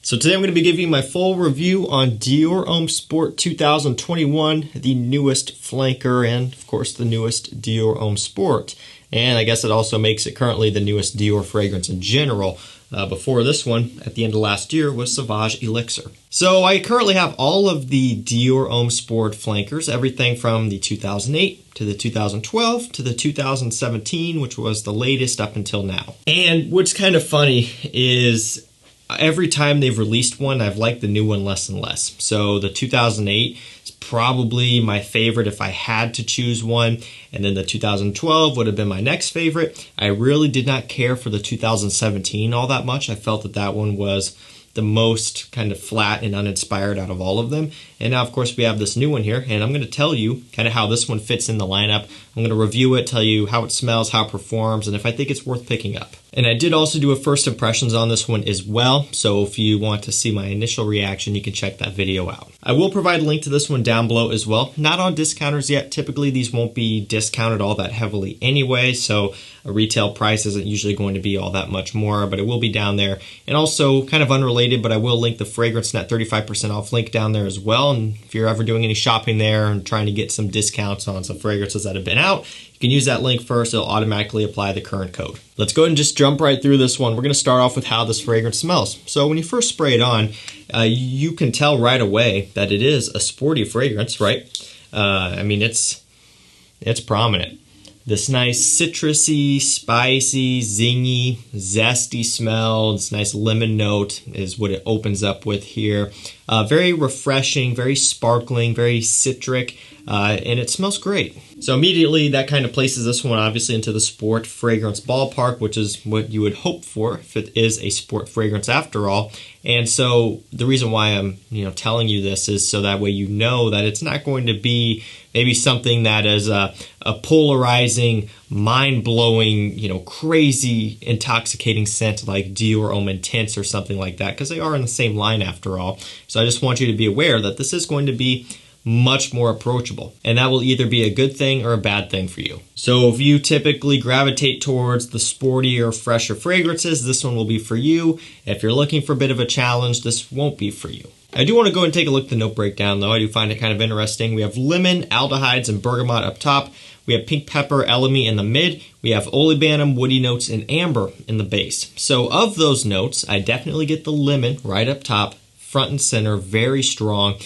So today I'm going to be giving you my full review on Dior Homme Sport 2021, the newest flanker and of course the newest Dior Homme Sport. And I guess it also makes it currently the newest Dior fragrance in general. Before this one, at the end of last year, was Sauvage Elixir. So I currently have all of the Dior Homme Sport flankers, everything from the 2008 to the 2012 to the 2017, which was the latest up until now. And what's kind of funny is every time they've released one, I've liked the new one less and less. So the 2008 is probably my favorite if I had to choose one. And then the 2012 would have been my next favorite. I really did not care for the 2017 all that much. I felt that that one was the most kind of flat and uninspired out of all of them. And now, of course, we have this new one here, and I'm going to tell you kind of how this one fits in the lineup. I'm going to review it, tell you how it smells, how it performs, and if I think it's worth picking up. And I did also do a first impressions on this one as well, so if you want to see my initial reaction, you can check that video out. I will provide a link to this one down below as well. Not on discounters yet. Typically, these won't be discounted all that heavily anyway, so a retail price isn't usually going to be all that much more, but it will be down there. And also, kind of unrelated, but I will link the Fragrance Net 35% off link down there as well. And if you're ever doing any shopping there and trying to get some discounts on some fragrances that have been out, you can use that link first. It'll automatically apply the current code. Let's go ahead and just jump right through this one. We're going to start off with how this fragrance smells. So when you first spray it on, you can tell right away that it is a sporty fragrance, right? I mean, it's prominent. This nice citrusy, spicy, zingy, zesty smell, this nice lemon note is what it opens up with here. Very refreshing, very sparkling, very citric, and it smells great. So immediately that kind of places this one obviously into the sport fragrance ballpark, which is what you would hope for if it is a sport fragrance after all. And so the reason why I'm telling you this is so that way you know that it's not going to be maybe something that is a polarizing, mind-blowing, crazy, intoxicating scent like Dior Homme Intense or something like that, because they are in the same line after all. So I just want you to be aware that this is going to be much more approachable, and that will either be a good thing or a bad thing for you. So if you typically gravitate towards the sportier, fresher fragrances, this one will be for you. If you're looking for a bit of a challenge, this won't be for you. I do want to go and take a look at the note breakdown though. I do find it kind of interesting. We have lemon, aldehydes, and bergamot up top. We have pink pepper, elemi in the mid. We have olibanum, woody notes, and amber in the base. So of those notes, I definitely get the lemon right up top, front and center, very strong.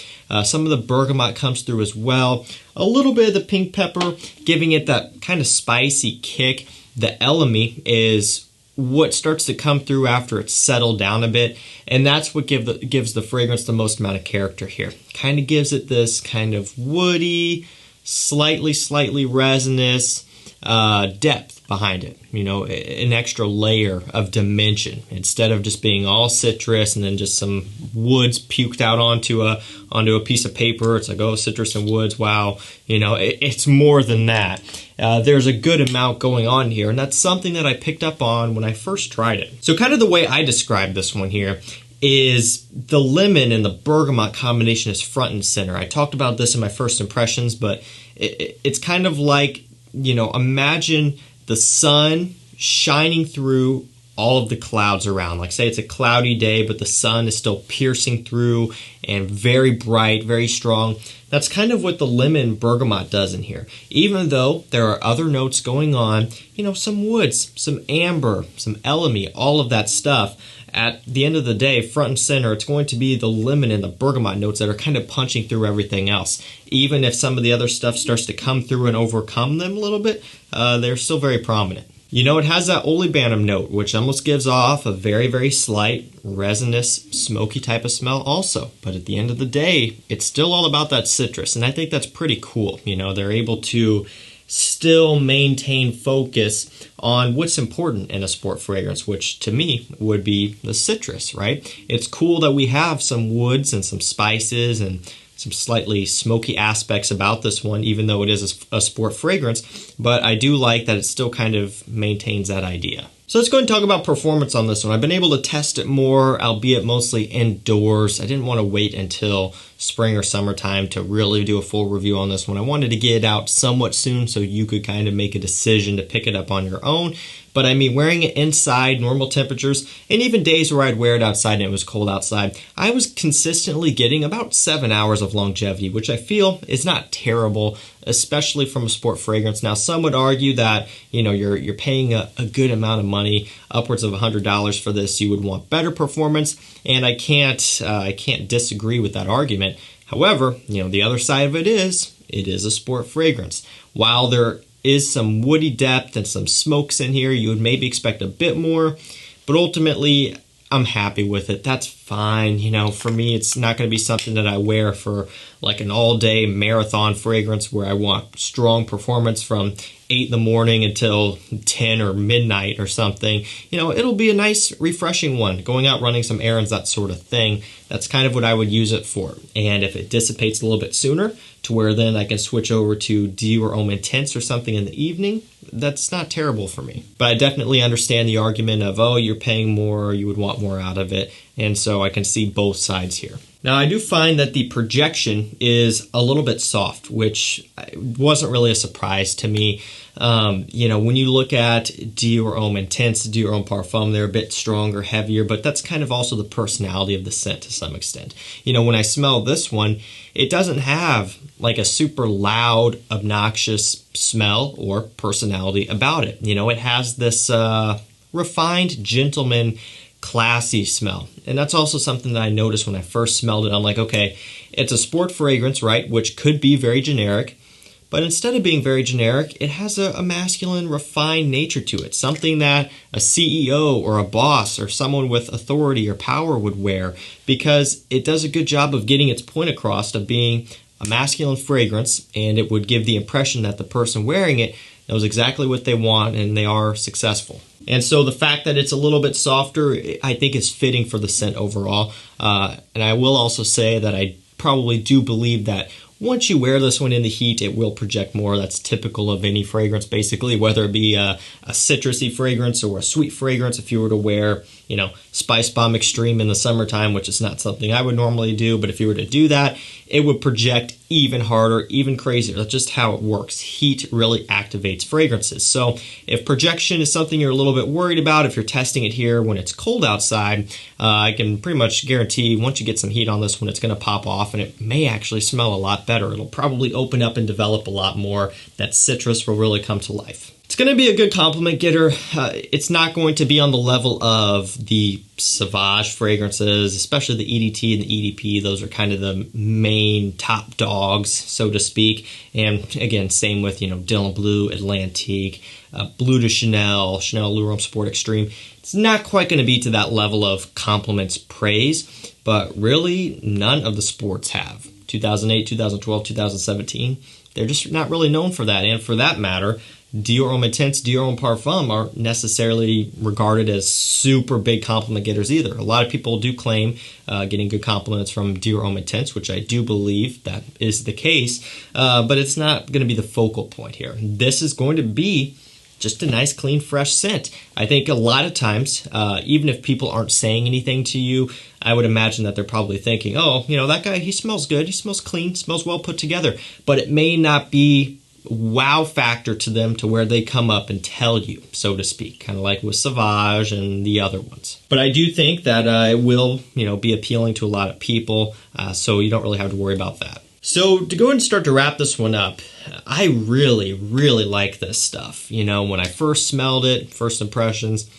Some of the bergamot comes through as well. A little bit of the pink pepper, giving it that kind of spicy kick. The elemi is what starts to come through after it's settled down a bit, and that's what gives the fragrance the most amount of character here. Kind of gives it this kind of woody, slightly resinous depth behind it, an extra layer of dimension instead of just being all citrus and then just some woods puked out onto a piece of paper. It's like, oh, citrus and woods, wow. It's more than that. There's a good amount going on here, and that's something that I picked up on when I first tried it. So kind of the way I describe this one here is the lemon and the bergamot combination is front and center. I talked about this in my first impressions, but it's kind of like, imagine the sun shining through all of the clouds around. Like say it's a cloudy day, but the sun is still piercing through and very bright, very strong. That's kind of what the lemon bergamot does in here. Even though there are other notes going on, some woods, some amber, some elemi, all of that stuff. At the end of the day, front and center, it's going to be the lemon and the bergamot notes that are kind of punching through everything else. Even if some of the other stuff starts to come through and overcome them a little bit, they're still very prominent. It has that olibanum note, which almost gives off a very slight, resinous, smoky type of smell also. But at the end of the day, it's still all about that citrus, and I think that's pretty cool. They're able to still maintain focus on what's important in a sport fragrance, which to me would be the citrus, right? It's cool that we have some woods and some spices and some slightly smoky aspects about this one, even though it is a sport fragrance, but I do like that it still kind of maintains that idea. So let's go ahead and talk about performance on this one. I've been able to test it more, albeit mostly indoors. I didn't want to wait until spring or summertime to really do a full review on this one. I wanted to get it out somewhat soon so you could kind of make a decision to pick it up on your own. But I mean, wearing it inside, normal temperatures, and even days where I'd wear it outside and it was cold outside, I was consistently getting about 7 hours of longevity, which I feel is not terrible, especially from a sport fragrance. Now, some would argue that, you know, you're paying a good amount of money, upwards of $100 for this. You would want better performance, and I can't disagree with that argument. However, you know, the other side of it is a sport fragrance. While there is some woody depth and some smokes in here, you would maybe expect a bit more, but ultimately I'm happy with it. That's fine. You know, for me, it's not going to be something that I wear for like an all-day marathon fragrance where I want strong performance from 8 in the morning until 10 or midnight or something. You know, it'll be a nice, refreshing one, going out running some errands, that sort of thing. That's kind of what I would use it for. And if it dissipates a little bit sooner, to where then I can switch over to Dior Homme Intense or something in the evening, that's not terrible for me. But I definitely understand the argument of, oh, you're paying more, you would want more out of it. And so I can see both sides here. Now, I do find that the projection is a little bit soft, which wasn't really a surprise to me. You know, when you look at Dior Homme Intense, Dior Homme Parfum, they're a bit stronger, heavier, but that's kind of also the personality of the scent to some extent. You know, when I smell this one, it doesn't have like a super loud, obnoxious smell or personality about it. You know, it has this refined, gentleman, classy smell. And that's also something that I noticed when I first smelled it. I'm like, okay, it's a sport fragrance, right? Which could be very generic. But instead of being very generic, it has a masculine, refined nature to it. Something that a CEO or a boss or someone with authority or power would wear, because it does a good job of getting its point across of being a masculine fragrance, and it would give the impression that the person wearing it knows exactly what they want and they are successful. And so the fact that it's a little bit softer, I think is fitting for the scent overall. And I will also say that I probably do believe that once you wear this one in the heat, it will project more. That's typical of any fragrance, basically, whether it be a citrusy fragrance or a sweet fragrance. If you were to wear, you know, Spice Bomb Extreme in the summertime, which is not something I would normally do, but if you were to do that, it would project even harder, even crazier. That's just how it works. Heat really activates fragrances. So if projection is something you're a little bit worried about, if you're testing it here when it's cold outside, I can pretty much guarantee once you get some heat on this one, it's going to pop off, and it may actually smell a lot better. It'll probably open up and develop a lot more. That citrus will really come to life. It's going to be a good compliment getter. It's not going to be on the level of the Sauvage fragrances, especially the EDT and the EDP. Those are kind of the main top dogs, so to speak. And again, same with, you know, Dylan Blue, Atlantique, Bleu de Chanel, Chanel Le Homme Sport Extreme. It's not quite going to be to that level of compliments praise, but really none of the sports have. 2008, 2012, 2017, they're just not really known for that. And for that matter, Dior Homme Intense, Dior Homme Parfum aren't necessarily regarded as super big compliment getters either. A lot of people do claim getting good compliments from Dior Homme Intense, which I do believe that is the case, but it's not going to be the focal point here. This is going to be just a nice, clean, fresh scent. I think a lot of times, even if people aren't saying anything to you, I would imagine that they're probably thinking, oh, you know, that guy, he smells good, he smells clean, smells well put together, but it may not be wow factor to them to where they come up and tell you, so to speak, kind of like with Sauvage and the other ones. But I do think that it will, you know, be appealing to a lot of people, so you don't really have to worry about that. So to go ahead and start to wrap this one up, I really, really like this stuff. You know, when I first smelled it, first impressions,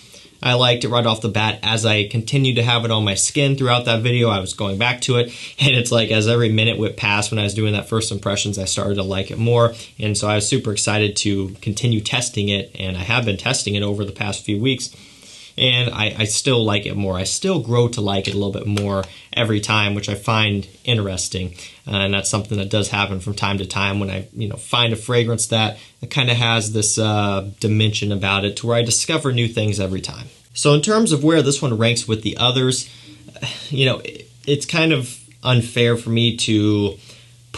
I liked it right off the bat. As I continued to have it on my skin throughout that video, I was going back to it, and it's like as every minute went past when I was doing that first impressions, I started to like it more, and so I was super excited to continue testing it, and I have been testing it over the past few weeks, and I still like it more. I still grow to like it a little bit more every time, which I find interesting, and that's something that does happen from time to time when I, you know, find a fragrance that kind of has this dimension about it to where I discover new things every time. So in terms of where this one ranks with the others, you know, it's kind of unfair for me to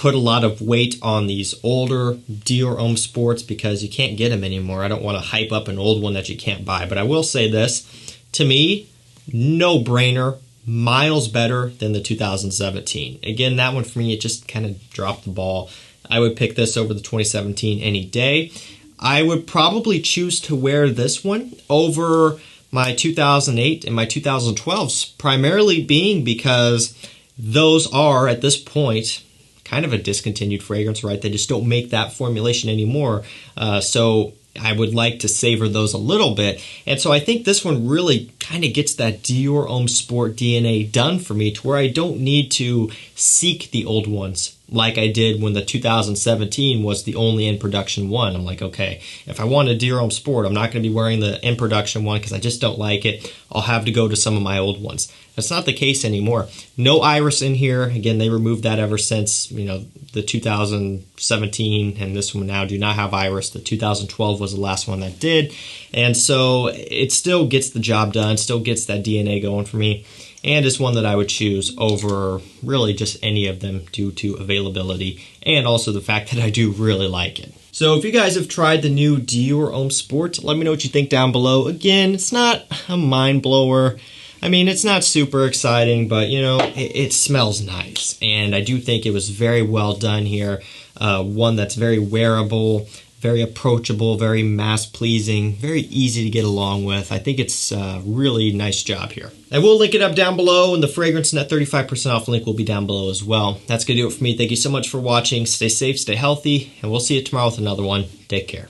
put a lot of weight on these older Dior Homme Sports because you can't get them anymore. I don't want to hype up an old one that you can't buy, but I will say this, to me, no-brainer, miles better than the 2017. Again, that one for me, it just kind of dropped the ball. I would pick this over the 2017 any day. I would probably choose to wear this one over my 2008 and my 2012s, primarily being because those are, at this point, kind of a discontinued fragrance, right? They just don't make that formulation anymore. So I would like to savor those a little bit. And so I think this one really kind of gets that Dior Homme Sport DNA done for me to where I don't need to seek the old ones like I did when the 2017 was the only in production one. I'm like, okay, if I want a Dior Homme Sport, I'm not going to be wearing the in production one because I just don't like it. I'll have to go to some of my old ones. That's not the case anymore. No iris in here. Again, they removed that ever since, the 2017, and this one now do not have iris. The 2012 was the last one that did. And so it still gets the job done, still gets that DNA going for me. And it's one that I would choose over really just any of them due to availability and also the fact that I do really like it. So if you guys have tried the new Dior Homme Sport, let me know what you think down below. Again, it's not a mind blower. I mean, it's not super exciting, but it smells nice. And I do think it was very well done here. One that's very wearable, very approachable, very mass-pleasing, very easy to get along with. I think it's a really nice job here. I will link it up down below, and the Fragrance Net 35% off link will be down below as well. That's going to do it for me. Thank you so much for watching. Stay safe, stay healthy, and we'll see you tomorrow with another one. Take care.